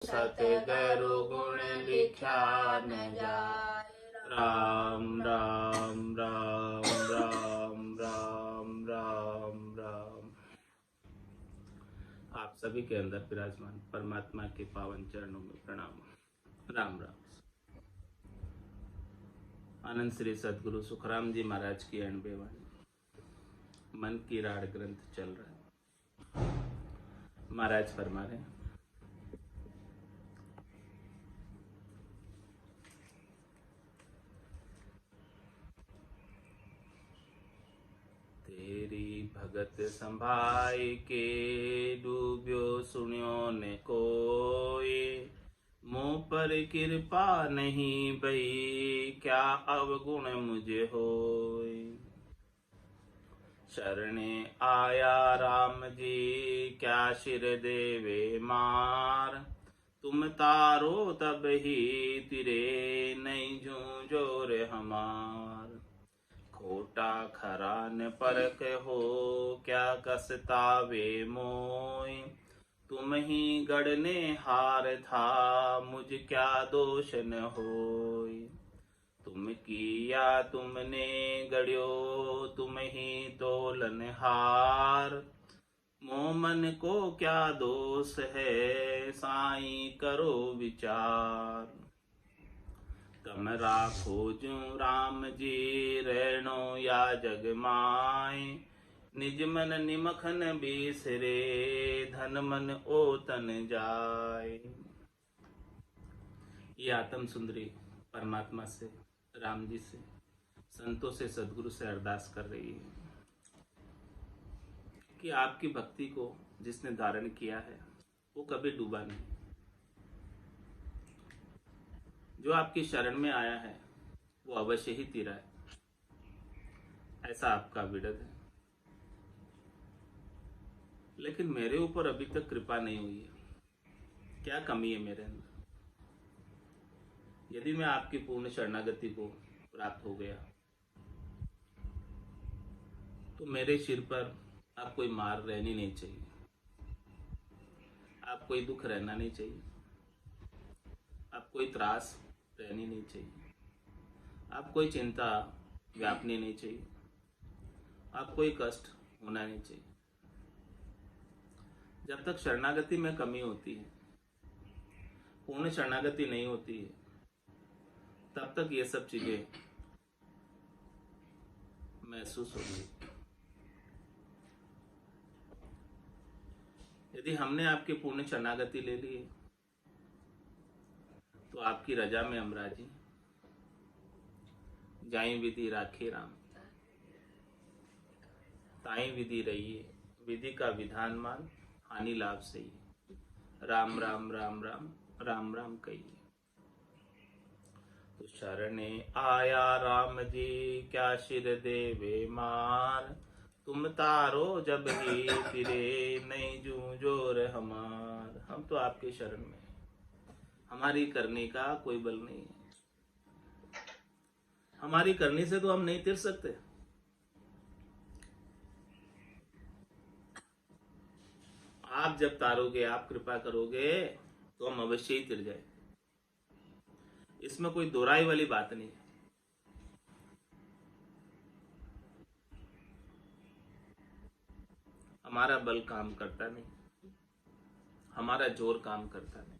सतगुरु गुण लिख्या न जाय। राम राम राम राम राम राम राम। आप सभी के अंदर विराजमान परमात्मा के पावन चरणों में प्रणाम। राम राम। आनंद श्री सदगुरु सुखराम जी महाराज की 90 वाणी। मन की राड़ ग्रंथ चल रहा है। महाराज फरमा रहे हैं, तेरी भगत संभाई के डूब्यो सुनियो ने कोई। मुँह पर कृपा नहीं भई क्या अवगुण मुझे होय। शरणे आया राम जी क्या शिर देवे मार। तुम तारो तब ही तिरे नहीं झूझो रे हमार। खोटा खरा न परख हो क्या कसता वे मोय। तुम ही गढ़ने हार था मुझ क्या दोष न होय। तुम किया तुमने गढ़्यो तुम ही तोलनहार। मोह मन को क्या दोष है साईं करो विचार। तम राखो जू राम जी रहनो या जग माय। निज मन निमखन बिसरे धन मन ओ तन जाय। ये आत्म सुंदरी परमात्मा से, राम जी से, संतों से, सदगुरु से अरदास कर रही है कि आपकी भक्ति को जिसने धारण किया है वो कभी डूबा नहीं। जो आपकी शरण में आया है वो अवश्य ही तीरा है, ऐसा आपका विडद है। लेकिन मेरे ऊपर अभी तक कृपा नहीं हुई है। क्या कमी है मेरे अंदर? यदि मैं आपकी पूर्ण शरणागति को प्राप्त हो गया तो मेरे सिर पर आप कोई मार रहनी नहीं चाहिए, आप कोई दुख रहना नहीं चाहिए, आप कोई त्रास रहनी नहीं चाहिए, आप कोई चिंता व्यापनी नहीं चाहिए, आप कोई कष्ट होना नहीं चाहिए। जब तक शरणागति में कमी होती है, पूर्ण शरणागति नहीं होती है, तब तक ये सब चीजें महसूस होंगी। यदि हमने आपकी पूर्ण शरणागति ले ली तो आपकी रजा में हम राजी। जाई विधि राखे राम ताई विधि रहिए। विधि का विधान मान हानि लाभ सही। राम राम राम राम राम राम कहिए। तो शरणे आया राम जी क्या शिर देवे मार। तुम तारो जब ही फिरे नहीं जूझो रे हमार। हम तो आपके शरण में, हमारी करने का कोई बल नहीं है। हमारी करने से तो हम नहीं तिर सकते। आप जब तारोगे, आप कृपा करोगे तो हम अवश्य ही तिर जाए। इसमें कोई दोराई वाली बात नहीं है। हमारा बल काम करता नहीं, हमारा जोर काम करता नहीं।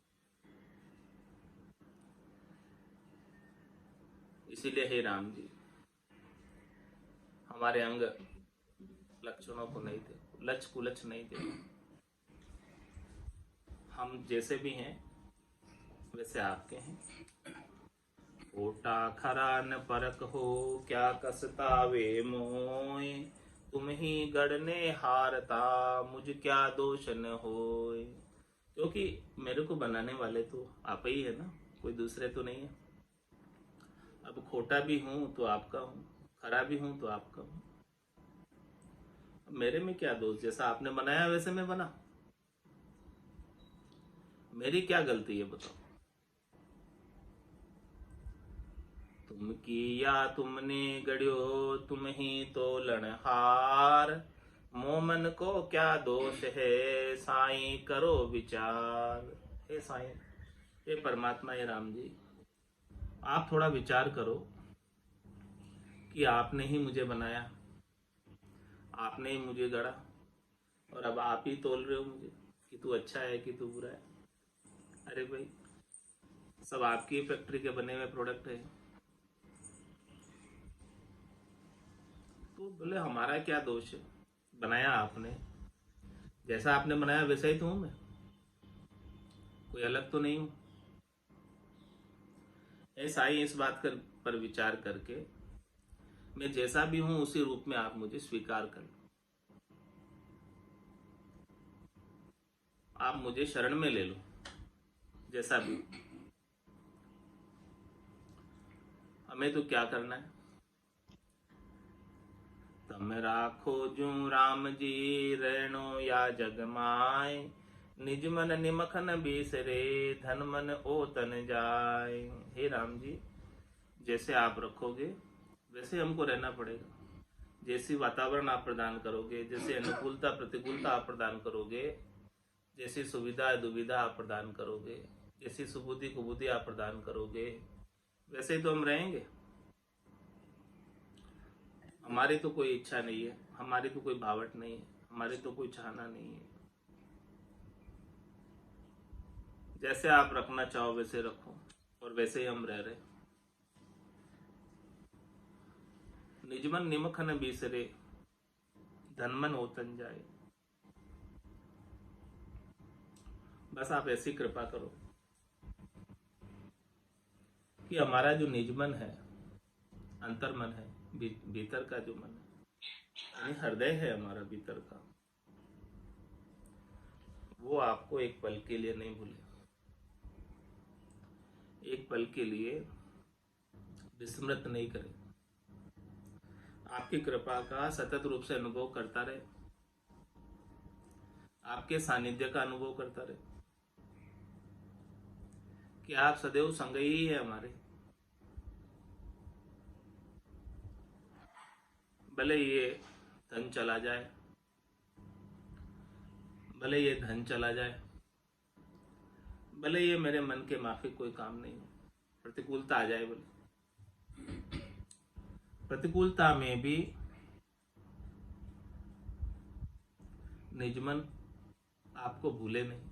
इसीलिए हे राम जी हमारे अंग लक्षणों को नहीं दे, लच कुलच नहीं दे। हम जैसे भी हैं वैसे आपके हैं। खोटा खरा न परख हो क्या कसता वे मोय। तुम ही गढ़ने हारता मुझ क्या दोष न होय। क्योंकि मेरे को बनाने वाले तो आप ही है ना, कोई दूसरे तो नहीं है। अब खोटा भी हूं तो आपका हूं, खरा भी हूं तो आपका हूं। मेरे में क्या दोष? जैसा आपने बनाया वैसे मैं बना। मेरी क्या गलती है बताओ? तुम किया तुमने गढ़्यो तुम ही तोलनहार। मोमन को क्या दोष है साईं करो विचार। हे साईं, हे परमात्मा, हे राम जी, आप थोड़ा विचार करो कि आपने ही मुझे बनाया, आपने ही मुझे गढ़ा, और अब आप ही तोल रहे हो मुझे कि तू अच्छा है कि तू बुरा है। अरे भाई, सब आपकी फैक्ट्री के बने हुए प्रोडक्ट है, तो बोले हमारा क्या दोष है, बनाया आपने, जैसा आपने बनाया वैसा ही तो हूं मैं, कोई अलग तो नहीं हूं। ऐसा ही इस बात पर विचार करके मैं जैसा भी हूं उसी रूप में आप मुझे स्वीकार कर लो, आप मुझे शरण में ले लो जैसा भी। हमें तो क्या करना है, तम राखो जू राम जी, रहनो या जग माय, निज मन निमखन बिसरे, धन मन ओ तन जाय। हे राम जी, जैसे आप रखोगे वैसे हमको रहना पड़ेगा, जैसी वातावरण आप प्रदान करोगे, जैसे अनुकूलता प्रतिकूलता आप प्रदान करोगे, जैसी सुविधा दुविधा आप प्रदान करोगे, जैसी सुबुद्धि कुबुद्धि आप प्रदान करोगे, वैसे ही तो हम रहेंगे। हमारी तो कोई इच्छा नहीं है, हमारी तो कोई भावट नहीं है, हमारी तो कोई चाहना नहीं है। जैसे आप रखना चाहो वैसे रखो, और वैसे ही हम रह रहे। निजमन निमख न बिसरे, धनमन ओतन जाए। बस आप ऐसी कृपा करो कि हमारा जो निजमन है, अंतर्मन है, भीतर का जो मन है, यानी हृदय है हमारा भीतर का, वो आपको एक पल के लिए नहीं भूले, एक पल के लिए विस्मृत नहीं करे, आपकी कृपा का सतत रूप से अनुभव करता रहे, आपके सानिध्य का अनुभव करता रहे कि आप सदैव संग ही है हमारे। भले ये धन चला जाए, भले ये धन चला जाए, भले ये मेरे मन के माफिक कोई काम नहीं हो, प्रतिकूलता आ जाए, बोले प्रतिकूलता में भी निजमन आपको भूले नहीं,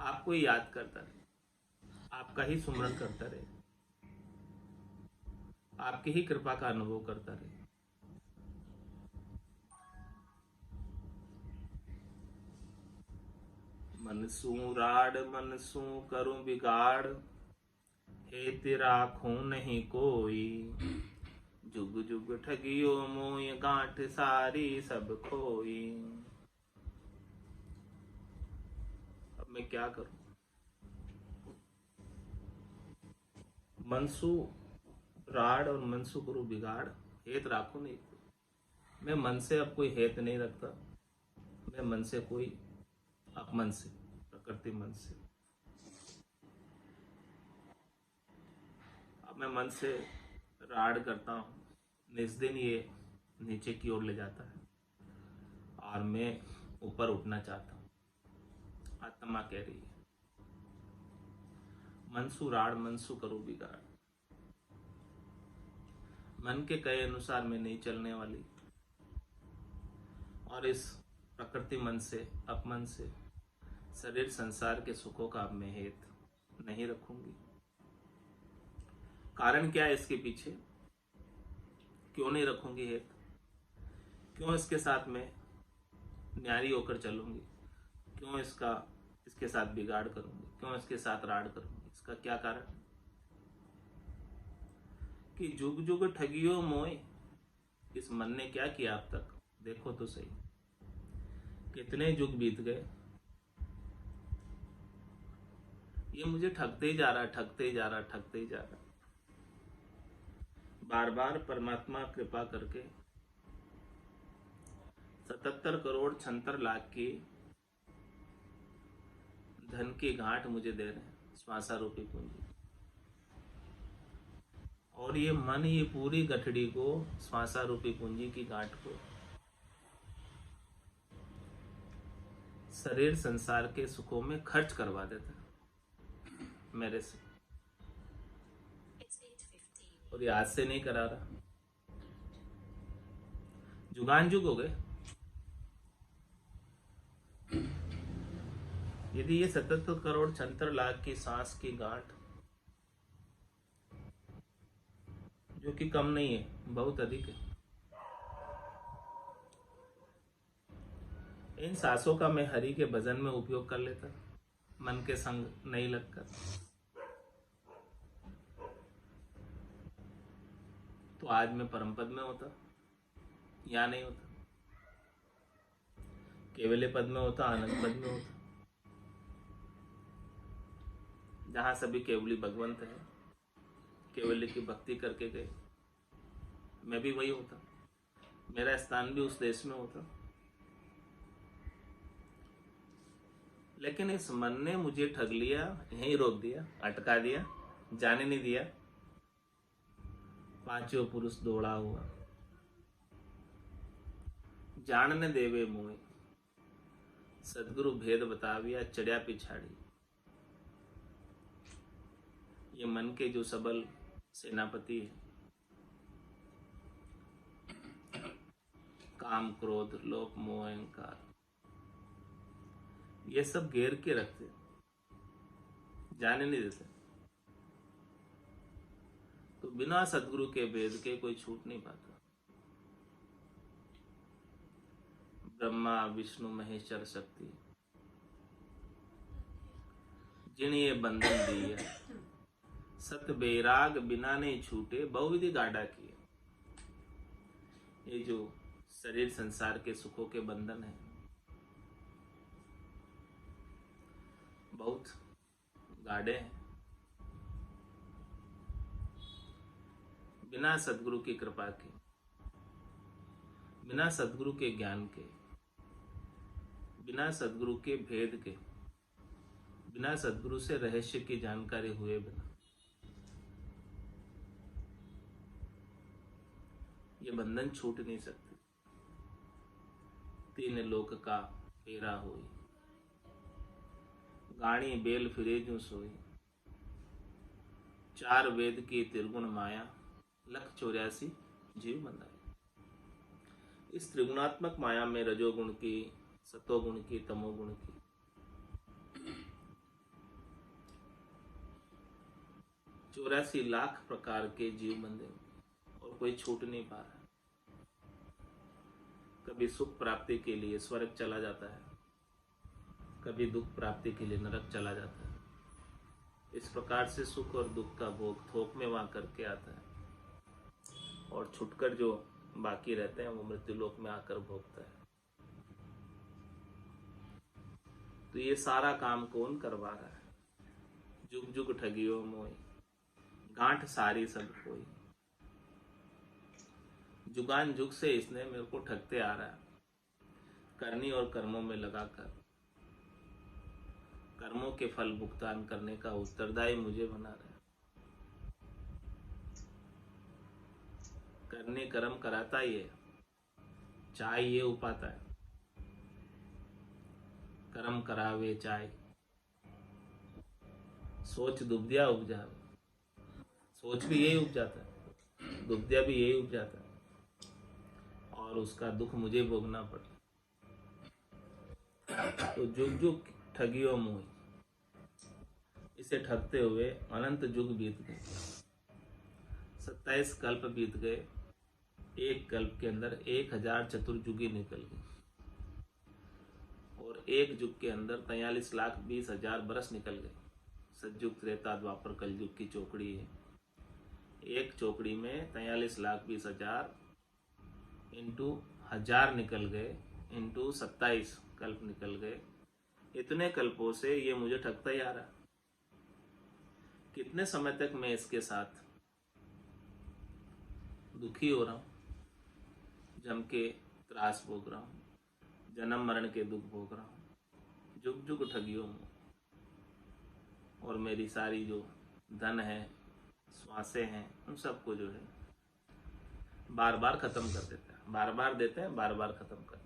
आपको ही याद करता रहे, आपका ही सुमरन करता रहे, आपकी ही कृपा का अनुभव करता रहे। मनसू राड मनसू करूं बिगाड़, हे तेरा खू नहीं कोई, जुग जुग ठगियो मोय गांठ सारी सब खोई। अब मैं क्या करूं, मनसू राड और मनसू करूं बिगाड़, हेत राखू नहीं। मैं मन से अब कोई हेत नहीं रखता, मैं मन से कोई अपमन से, प्रकृति मन से, अब मैं मन से राड करता हूँ, निस दिन ये नीचे की ओर ले जाता है और मैं ऊपर उठना चाहता हूँ। आत्मा कह रही है, मनसू राड मनसू करो बिगाड़, मन के कहे अनुसार मैं नहीं चलने वाली, और इस प्रकृति मन से अपमन से शरीर संसार के सुखों का अब मैं हेत नहीं रखूंगी। कारण क्या है इसके पीछे, क्यों नहीं रखूंगी हेत, क्यों इसके साथ में न्यारी होकर चलूंगी, क्यों इसके साथ बिगाड़ करूंगी, क्यों इसके साथ राड़ करूंगी, इसका क्या कारण कि जुग जुग ठगियो मोय, इस मन ने क्या किया अब तक, देखो तो सही, कितने जुग बीत गए, ये मुझे ठगते ही जा रहा, ठगते ही जा रहा, ठगते ही जा रहा। बार बार परमात्मा कृपा करके 77 करोड़ 76 लाख की धन की गांठ मुझे दे रहे हैं, श्वासा रूपी पूंजी, और ये मन ये पूरी गठड़ी को, श्वासा रूपी पूंजी की गांठ को शरीर संसार के सुखों में खर्च करवा देता है मेरे से, और ये आज से नहीं करा रहा, जुगान जुग हो गए। यदि ये 77 करोड़ 76 लाख की सांस की गांठ, जो कि कम नहीं है, बहुत अधिक है, इन सांसों का मैं हरि के भजन में उपयोग कर लेता, मन के संग नहीं लगकर, तो आज मैं परम पद में होता या नहीं होता, केवल पद में होता, आनंद पद में होता, जहां सभी केवली भगवंत है, केवल की भक्ति करके गए। मैं भी वही होता, मेरा स्थान भी उस देश में होता। लेकिन इस मन ने मुझे ठग लिया, यहीं रोक दिया, अटका दिया, जाने नहीं दिया। पांचों पुरुष दौड़ा हुआ, जानने देवे मोए, सदगुरु भेद बताविया, चढ़िया पिछाड़ी। ये मन के जो सबल सेनापति है, काम क्रोध लोभ मोह अहंकार, ये सब घेर के रखते, जाने नहीं देते। तो बिना सदगुरु के भेद के कोई छूट नहीं पाता। ब्रह्मा विष्णु महेश्वर शक्ति, जिन ये बंधन दिया, सत बैराग बिना नहीं छूटे, बहुविधि गाढ़ा किए। ये जो शरीर संसार के सुखों के बंधन है, बहुत गाढ़े हैं। बिना सदगुरु की कृपा के, बिना सदगुरु के ज्ञान के, बिना सदगुरु के भेद के, बिना सदगुरु से रहस्य की जानकारी हुए बिना ये बंधन छूट नहीं सकते। तीन लोक का फेरा होई, गाणी बेल फिरे जू सोई, चार वेद की त्रिगुण माया, लख 84 जीव बंधाए। इस त्रिगुणात्मक माया में रजोगुण की, सतोगुण की, तमोगुण की, 84 लाख प्रकार के जीव बंधे, और कोई छूट नहीं पा रहा। कभी सुख प्राप्ति के लिए स्वर्ग चला जाता है, कभी दुख प्राप्ति के लिए नरक चला जाता है। इस प्रकार से सुख और दुख का भोग थोक में वहां करके आता है, और छुटकर जो बाकी रहते हैं वो मृत्युलोक में आकर भोगता है। तो ये सारा काम कौन करवा रहा है? जुग जुग ठगियो मोई, गांठ सारी सब कोई। जुगान जुग से इसने मेरे को ठगते आ रहा है, करनी और कर्मों में लगाकर कर्मों के फल भुगतान करने का उत्तरदायी मुझे बना रहा है। करने कर्म कराता ही है, चाय ये उपाता है, कर्म करावे चाय, सोच दुबदिया उपजावे। सोच भी यही उपजाता है, दुबदिया भी यही उपजाता है, और उसका दुख मुझे भोगना पड़ता। तो जुग जुग ठगियो मोही, इसे ठगते हुए अनंत युग बीत गए, 27 कल्प बीत गए। एक कल्प के अंदर 1000 चतुर्युगी निकल गए, और एक युग के अंदर 43,20,000 बरस निकल गए। सतयुग त्रेता द्वापर कलयुग की चौकड़ी है। एक चौकड़ी में 43,20,000 इंटू 1000 निकल गए, इंटू 27 कल्प निकल गए। इतने कल्पों से ये मुझे ठगता ही आ रहा। कितने समय तक मैं इसके साथ दुखी हो रहा हूं, जम के त्रास भोग रहा हूं, जन्म मरण के दुख भोग रहा हूं, जुग जुग ठगियों में। और मेरी सारी जो धन है, श्वासें हैं, उन सबको जो है बार बार खत्म कर देता है, बार बार देते हैं, बार बार खत्म करते हैं।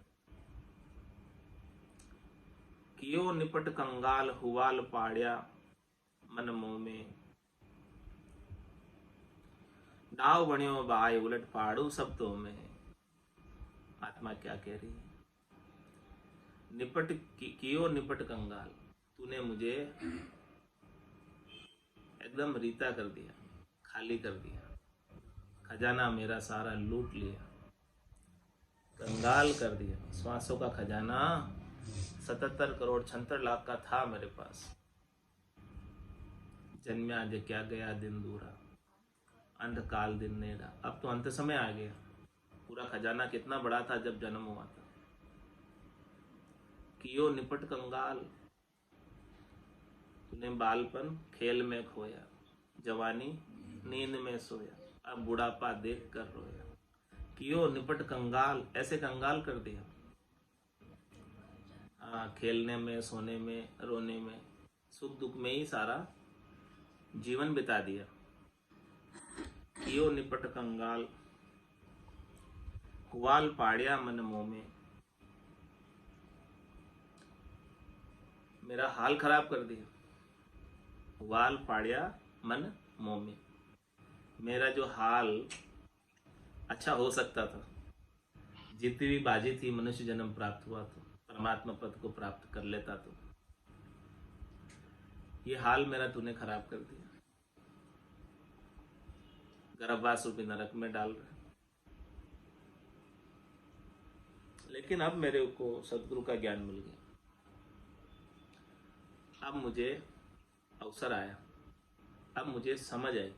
कियो निपट कंगाल हुवाल पाड़िया मन मोह में। डाव बणियो बाय उलट पाड़ू सब तो में। आत्मा क्या कह रही है? कियो निपट कंगाल, तूने मुझे एकदम रीता कर दिया, खाली कर दिया, खजाना मेरा सारा लूट लिया, कंगाल कर दिया। श्वासों का खजाना 77 करोड़ 76 लाख का था मेरे पास। जन्म्या जे क्या गया दिन दूरा, अंधकाल दिन नेड़ा। अब तो अंत समय आ गया। पूरा खजाना कितना बड़ा था जब जन्म हुआ था। कियो निपट कंगाल, तूने बालपन खेल में खोया, जवानी नींद में सोया, अब बुढ़ापा देख कर रोया। कियो निपट कंगाल, ऐसे कंगाल कर दिया। खेलने में, सोने में, रोने में, सुख दुख में ही सारा जीवन बिता दिया। कियो निपट कंगाल हुवाल पाड़िया मन मोह में। मेरा हाल खराब कर दिया। हुवाल पाड़िया मन मोह में। मेरा जो हाल अच्छा हो सकता था, जितनी भी बाजी थी, मनुष्य जन्म प्राप्त हुआ तो परमात्मा पद को प्राप्त कर लेता, तो ये हाल मेरा तूने खराब कर दिया। गर्भवास रूपी नरक में डाल रहे। लेकिन अब मेरे को सदगुरु का ज्ञान मिल गया। अब मुझे अवसर आया, अब मुझे समझ आई।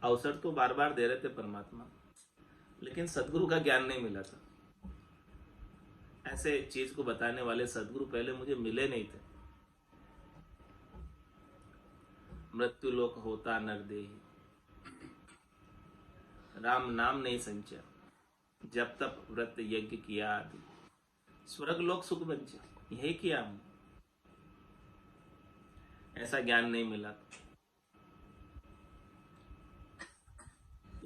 अवसर तो बार बार दे रहे थे परमात्मा, लेकिन सदगुरु का ज्ञान नहीं मिला था। ऐसे चीज को बताने वाले सदगुरु पहले मुझे मिले नहीं थे। मृत्यु लोक होता नरदेही, राम नाम नहीं संचा, जब तक व्रत यज्ञ किया आदि, स्वर्ग लोक सुख बंचा, यही किया हमने। ऐसा ज्ञान नहीं मिला।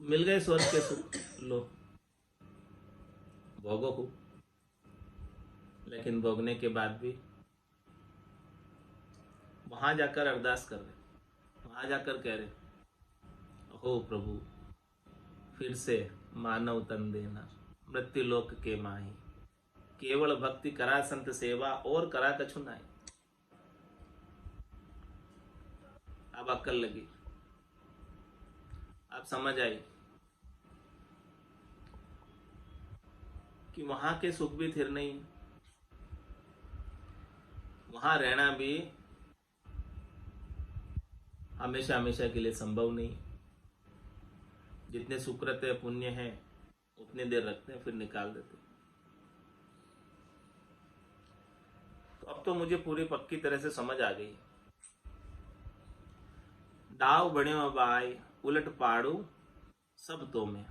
मिल गए स्वर्ग के सुख, लो भोगो को। लेकिन भोगने के बाद भी वहां जाकर अरदास कर रहे, वहां जाकर कह रहे, हो प्रभु फिर से मानव तन देना, मृत्यु लोक के माही, केवल भक्ति करा संत सेवा और करा कछु नाई। अब अक्ल लगी, अब समझ आई कि वहां के सुख भी थिर नहीं, वहां रहना भी हमेशा हमेशा के लिए संभव नहीं। जितने सुकृत है, पुण्य है, उतने देर रखते हैं, फिर निकाल देते। तो अब तो मुझे पूरी पक्की तरह से समझ आ गई। डाव बण्यो बाय उलट पाड़ू सब तो में।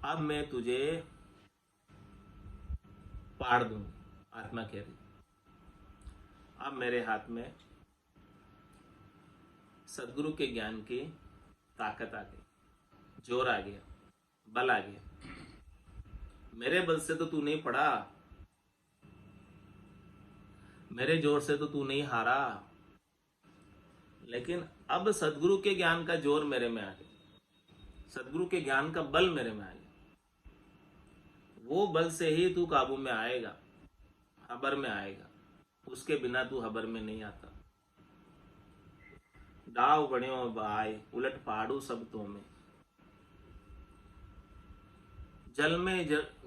अब मैं तुझे पाड़ दूंगी, आत्मा कह रही। अब मेरे हाथ में सदगुरु के ज्ञान की ताकत आ गई, जोर आ गया, बल आ गया। मेरे बल से तो तू नहीं पड़ा, मेरे जोर से तो तू नहीं हारा, लेकिन अब सदगुरु के ज्ञान का जोर मेरे में आ गया, सदगुरु के ज्ञान का बल मेरे में आ गया। वो बल से ही तू काबू में आएगा, हबर में आएगा, उसके बिना तू हबर में नहीं आता। डाव बण्यो बाय उलट पाड़ू सब तो में।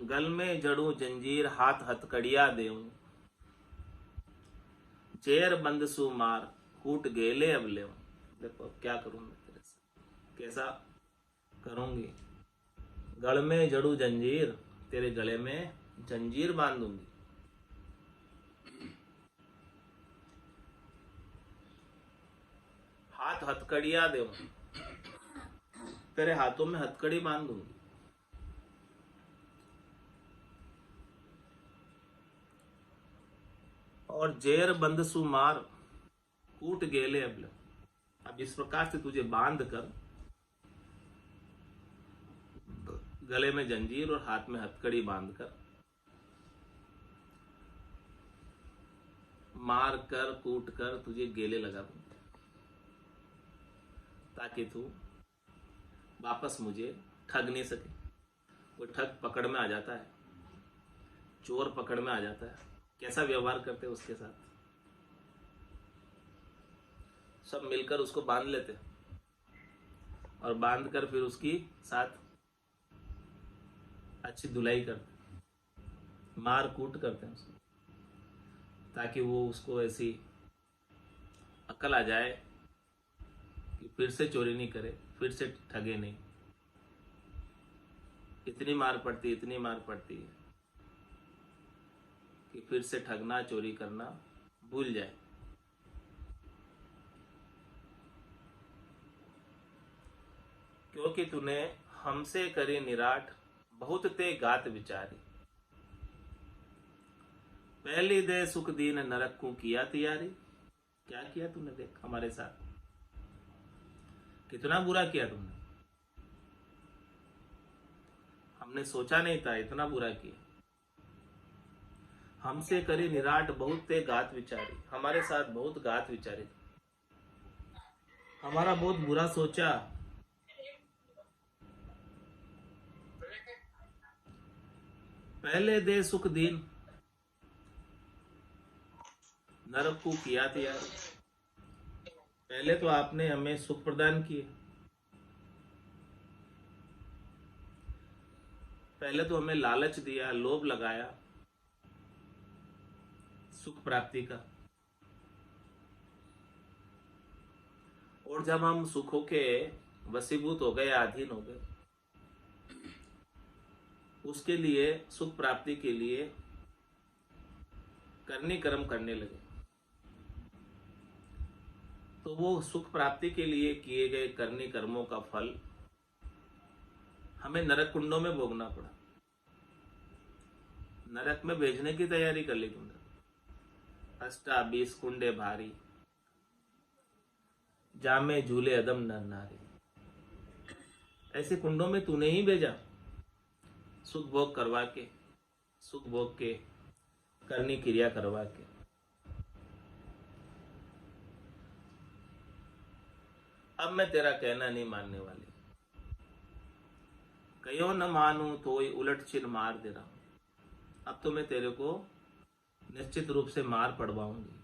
गल में जड़ू जंजीर हाथ हथकड़िया देऊं, जेर बंद सु मार कूट गेले अब ले। देखो अब क्या करूं मैं तेरे से, कैसा करूंगी। गल में जड़ू जंजीर, तेरे गले में जंजीर बांध दूंगी। हाथ हथकड़िया दे, तेरे हाथों में हथकड़ी बांध दूंगी। और जेर बंद सु मार कूट गेले अब ले। अब इस प्रकार से तुझे बांध कर, गले में जंजीर और हाथ में हथकड़ी बांधकर मार कर कूट कर तुझे गेले लगा दूं, ताकि तू वापस मुझे ठग नहीं सके। वो ठग पकड़ में आ जाता है, चोर पकड़ में आ जाता है, कैसा व्यवहार करते उसके साथ, सब मिलकर उसको बांध लेते और बांध कर फिर उसकी साथ अच्छी धुलाई करते, मार कूट करते हैं उसको, ताकि वो उसको ऐसी अकल आ जाए कि फिर से चोरी नहीं करे, फिर से ठगे नहीं। इतनी मार पड़ती है कि फिर से ठगना चोरी करना भूल जाए। क्योंकि तूने हमसे करी निराट, बहुत ते गात विचारी। पहली दे सुख दीन नरक को किया तैयारी। क्या किया तूने, देख हमारे साथ कितना बुरा किया तुमने। हमने सोचा नहीं था इतना बुरा किया। हमसे करी निराट, बहुत ते गात विचारी। हमारे साथ बहुत गात विचारी, हमारा बहुत बुरा सोचा। पहले दे सुख दीन नरक को किया तैयारी। पहले तो आपने हमें सुख प्रदान किए, पहले तो हमें लालच दिया, लोभ लगाया सुख प्राप्ति का। और जब हम सुखों के वशीभूत हो गए, अधीन हो गए, उसके लिए, सुख प्राप्ति के लिए करनी कर्म करने लगे, तो वो सुख प्राप्ति के लिए किए गए करनी कर्मों का फल हमें नरक कुंडों में भोगना पड़ा। नरक में भेजने की तैयारी कर ली तुमने। 28 कुंडे भारी, जामे झूले अदम नर नारी। ऐसे कुंडों में तूने ही भेजा, सुख भोग करवा के, सुख भोग के करनी क्रिया करवा के। अब मैं तेरा कहना नहीं मानने वाली, कहो न मानू तो उलट चिर मार दे रहा हूं। अब तो मैं तेरे को निश्चित रूप से मार पड़वाऊंगी।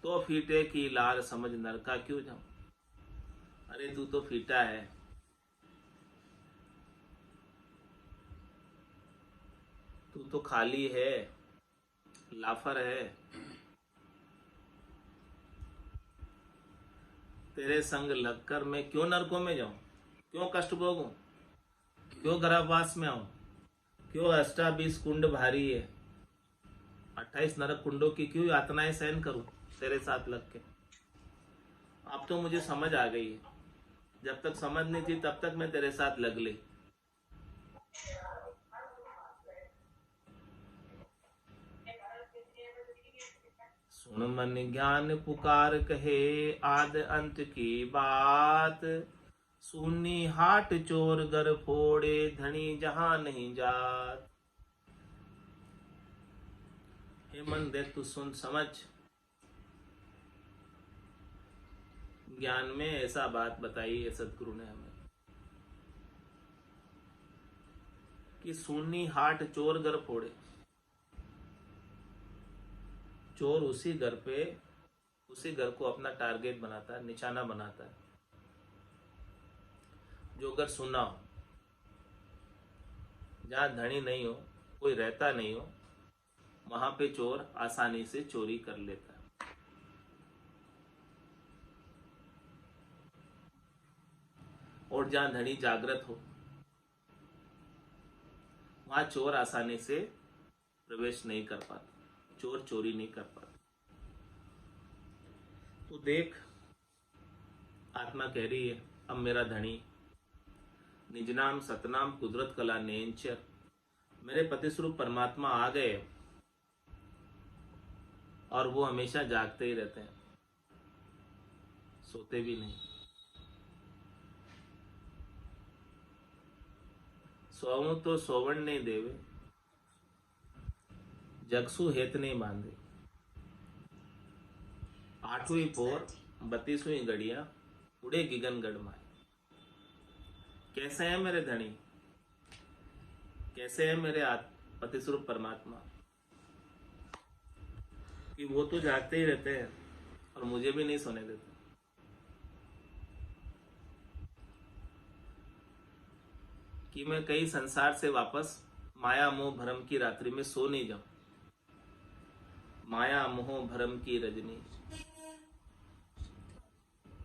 तो फीटे की लार समझ नरका क्यों जाऊं। अरे तू तो फीटा है, तू तो खाली है, लाफर है। तेरे संग लगकर मैं क्यों नरकों में जाऊं, क्यों कष्ट भोगूं, क्यों गर्भवास में आऊं, क्यों 28 कुंड भारी है, 28 नरक कुंडों की क्यों यातनाएं सहन करूं तेरे साथ लग के। अब तो मुझे समझ आ गई है, जब तक समझ नहीं थी तब तक मैं तेरे साथ लग ली। सुन मन ज्ञान पुकार कहे, आद अंत की बात। सुनी हाट चोर गर फोड़े, धनी जहां नहीं जात। हे मन देख, तू सुन समझ। ज्ञान में ऐसा बात बताई है सदगुरु ने हमें कि सुनी हाट चोर गर फोड़े। चोर उसी घर पे, उसी घर को अपना टारगेट बनाता है, निशाना बनाता है जो घर सुना हो, जहां धनी नहीं हो, कोई रहता नहीं हो, वहां पे चोर आसानी से चोरी कर लेता है। और जहां धनी जागृत हो, वहां चोर आसानी से प्रवेश नहीं कर पाता, चोर चोरी नहीं कर पाता। तो देख, आत्मा कह रही है, अब मेरा धनी निज नाम सतनाम कुदरत कला नेंचर, मेरे पति स्वरूप परमात्मा आ गए और वो हमेशा जागते ही रहते हैं, सोते भी नहीं। सोऊं तो सोवण नहीं देवे, जगसु हेत नहीं बांधे। 8वीं पोर 32वीं गड़िया उड़े गिगन गढ़ माए। कैसे है मेरे धनी, कैसे है मेरे पति स्वरूप परमात्मा, कि वो तो जागते ही रहते हैं और मुझे भी नहीं सोने देते। कि मैं कई संसार से वापस माया मोह भ्रम की रात्रि में सो नहीं जाऊं। माया मोह भ्रम की रजनी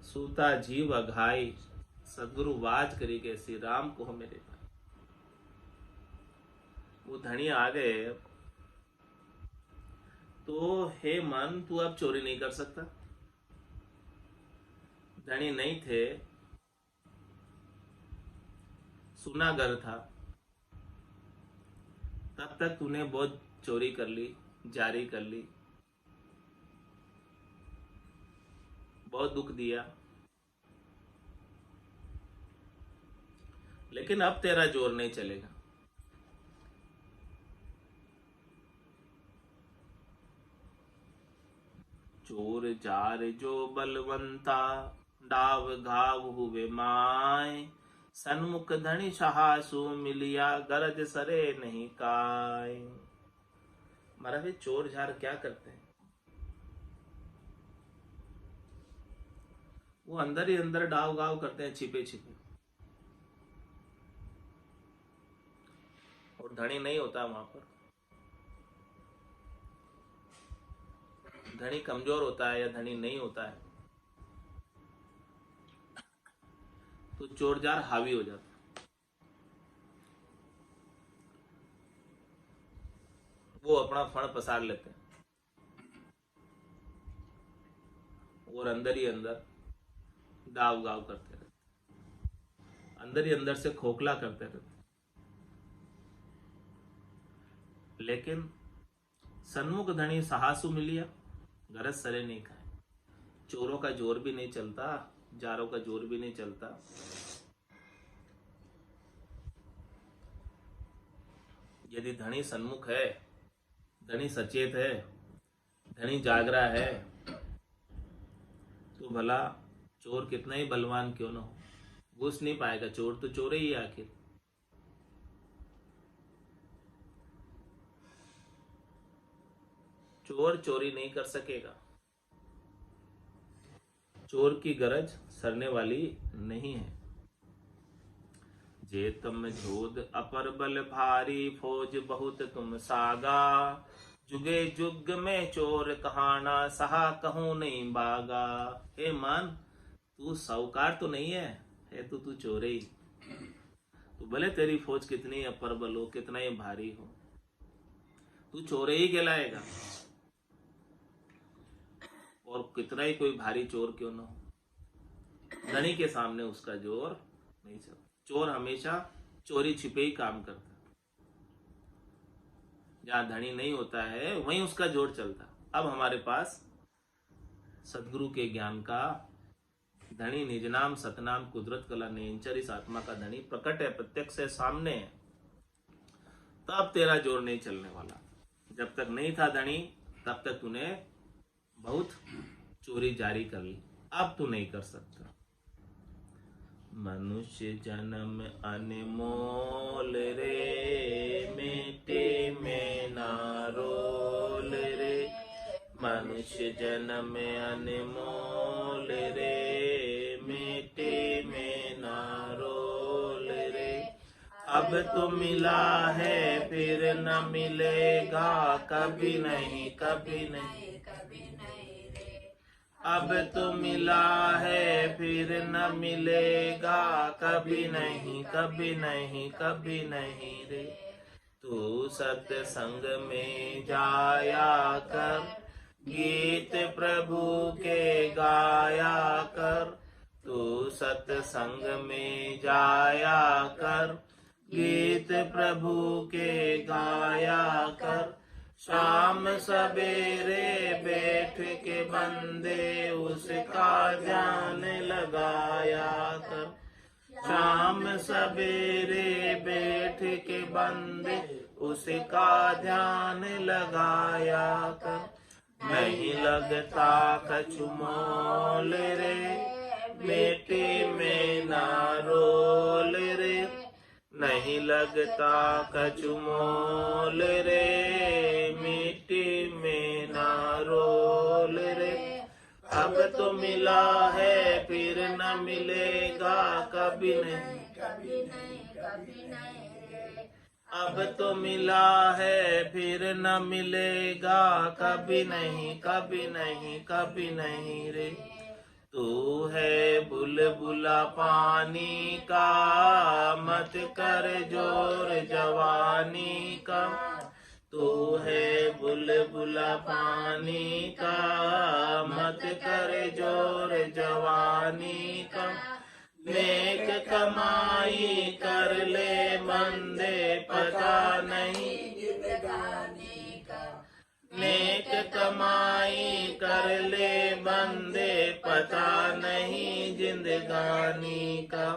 सूता जीव अघाई, सदगुरु वाज करी कैसी, राम को मेरे भाई। वो धनी आ गए तो हे मन तू अब चोरी नहीं कर सकता। धनी नहीं थे, सुना घर था, तब तक तूने बहुत चोरी कर ली, जारी कर ली, बहुत दुख दिया, लेकिन अब तेरा जोर नहीं चलेगा। चोर जार जो बलवंता, डाव घाव हुए माय, सन्मुख धनी सहासु मिलिया, गरज सरे नहीं काय। महाराज चोर जार क्या करते हैं, वो अंदर ही अंदर डाव गाव करते हैं, छिपे छिपे, और धनी नहीं होता वहां पर। धनी कमजोर होता है या धनी नहीं होता है तो चोर जार हावी हो जाता है। वो अपना फण पसार लेते हैं और अंदर ही अंदर दाव गाव करते रहते, अंदर ही अंदर से खोखला करते रहते। लेकिन सन्मुख धनी साहसु मिलिया, गरज सरे नहीं खाए। चोरों का जोर भी नहीं चलता, जारों का जोर भी नहीं चलता। यदि धनी सन्मुख है, धनी सचेत है, धनी जाग रहा है, तो भला चोर कितना ही बलवान क्यों ना हो, घुस नहीं पाएगा। चोर तो चोर ही है आखिर। चोर चोरी नहीं कर सकेगा। चोर की गरज सरने वाली नहीं है। जे तुम जोध अपर बल भारी, फौज बहुत तुम सागा, जुगे जुग में चोर कहाना, सहा कहूं नहीं बागा। हे मन तू साहूकार तो नहीं है तू चोर ही। तो भले तेरी फौज कितनी अपर बल हो, कितना ही भारी हो, तू चोर ही कहलाएगा। और कितना ही कोई भारी चोर क्यों ना हो, धनी के सामने उसका जोर नहीं चलता। चोर हमेशा चोरी छिपे ही काम करता है। जहां धनी नहीं होता है वहीं उसका जोर चलता। अब हमारे पास सदगुरु के ज्ञान का धनी, निज नाम सतनाम कुदरत कला नेंचर, इस आत्मा का धनी प्रकट है, प्रत्यक्ष है, सामने है। तब तेरा जोर नहीं चलने वाला। जब तक नहीं था धनी तब तक तूने बहुत चोरी जारी कर ली, अब तू नहीं कर सकता। मनुष्य जन्म अनमोल रे, मिटे में ना रोल रे। मनुष्य जन्म अनमोल रे, मिटे में ना रोल रे। अब तो मिला है फिर न मिलेगा, कभी नहीं कभी नहीं। अब तो मिला है फिर न मिलेगा, कभी नहीं कभी नहीं कभी नहीं रे। तू सत्संग में जाया कर, गीत प्रभु के गाया कर। तू सत्संग में जाया कर, गीत प्रभु के गाया कर। शाम सवेरे बैठ के बंदे उसका ध्यान लगाया कर। शाम सवेरे बैठ के बंदे उसका ध्यान लगाया कर। नहीं लगता कछु मोल रे, मिट्टी में ना रोल रे। नहीं लगता कछु मोल रे, मिट्टी में ना रोल रे। अब तो मिला है फिर न मिलेगा कभी नहीं, कभी नहीं, कभी नहीं रे। अब तो मिला है फिर न मिलेगा कभी नहीं, कभी नहीं, कभी नहीं रे। तू है बुलबुला पानी का, मत कर जोर जवानी का। तू है बुलबुला पानी का, मत कर जोर जवानी का। नेक कमाई कर ले मंदे पता नहीं जिंदगानी का। नेक कमाई कर ले बंदे पता नहीं जिंदगानी का।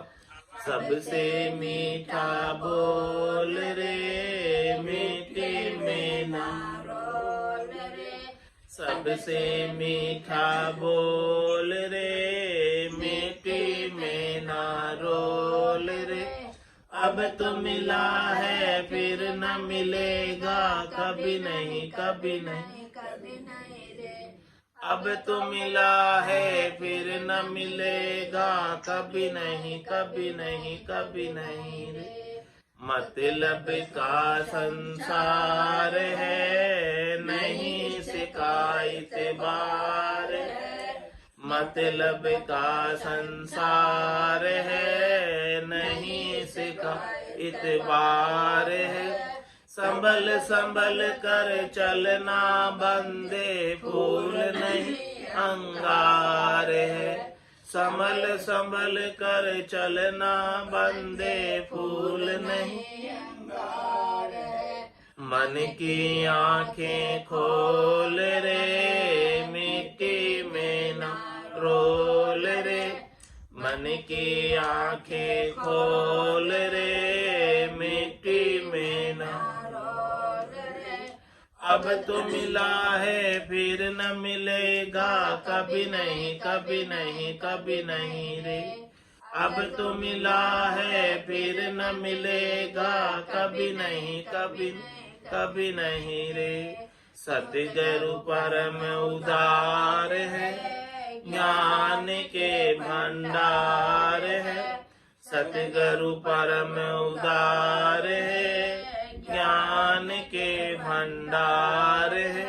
सबसे मीठा बोल रे, मिट्टी में ना रोल रे। सबसे मीठा बोल रे, मिट्टी में ना रोल रे। अब तो मिला है फिर न मिलेगा कभी नहीं, कभी नहीं, कभी नहीं रे। अब तो मिला है फिर न मिलेगा कभी नहीं, कभी नहीं, कभी नहीं रे। मतलब का संसार है, नहीं शिकायत बार है। मतलब का संसार है, नहीं शिकायत बार है। संभल संभल कर चलना बंदे, फूल नहीं अंगार है। संभल संभल कर चलना बंदे, फूल नहीं अंगार है। मन की आंखें खोल रे, मिट्टी में ना रोल रे। मन की आंखें खोल रे, मिट्टी में ना रोल रे। अब तो मिला है फिर न मिलेगा कभी नहीं, कभी नहीं, कभी नहीं रे। अब तो मिला है फिर न मिलेगा कभी नहीं, कभी कभी नहीं रे। सतगुरु परम उदार है, ज्ञान के भंडार है। सतगुरु परम उदार है, ज्ञान के भंडार है।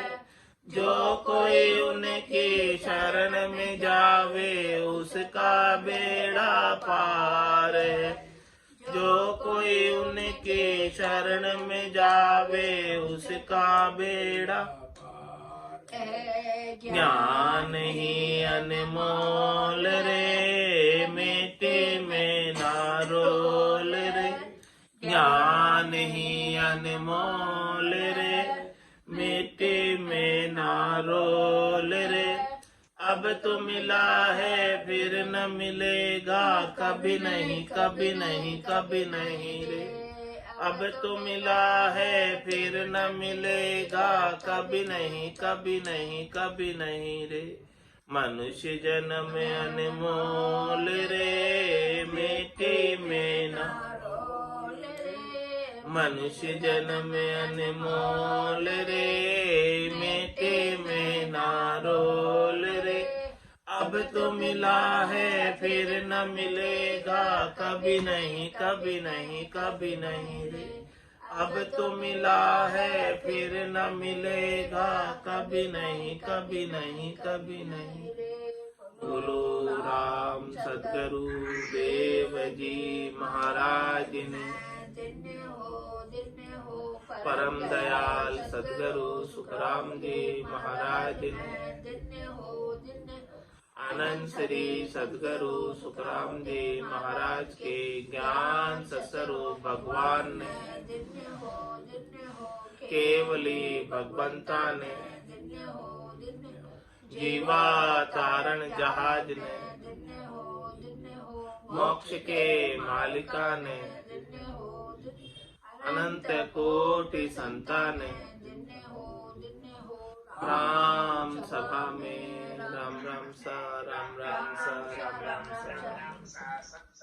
जो कोई उनकी शरण में जावे उसका बेड़ा पार है। जो कोई उनकी शरण में जावे उसका बेड़ा ज्ञान ही अनमोल रे, मिट्टी में ना रोल रे। ज्ञान ही अनमोल रे, मिट्टी में ना रोल रे। अब तो मिला है फिर न मिलेगा कभी नहीं, कभी नहीं, कभी नहीं रे। अब तो मिला है फिर न मिलेगा कभी नहीं, कभी नहीं, कभी नहीं रे। मनुष्य जन्म अनमोल रे, मिट्टी में ना रोल रे। मनुष्य जन्म अनमोल रे, मिट्टी में ना रोल रे। अब तो मिला है फिर न मिलेगा कभी नहीं, कभी नहीं, कभी नहीं रे। अब तो मिला है फिर न मिलेगा कभी नहीं, कभी नहीं, कभी नहीं। बोलो राम सतगुरु देव जी महाराज ने, परम दयाल सतगुरु सुखराम जी महाराज ने, आनंद श्री सतगुरु सुखराम जी महाराज के ज्ञान सत्स्वरूप भगवान ने, केवली भगवंता ने, जीवा तारण जहाज ने, मोक्ष के मालिका ने, अनंत कोटि संतान जिन्हें हो राम सभा में राम राम सा राम राम सा राम राम सा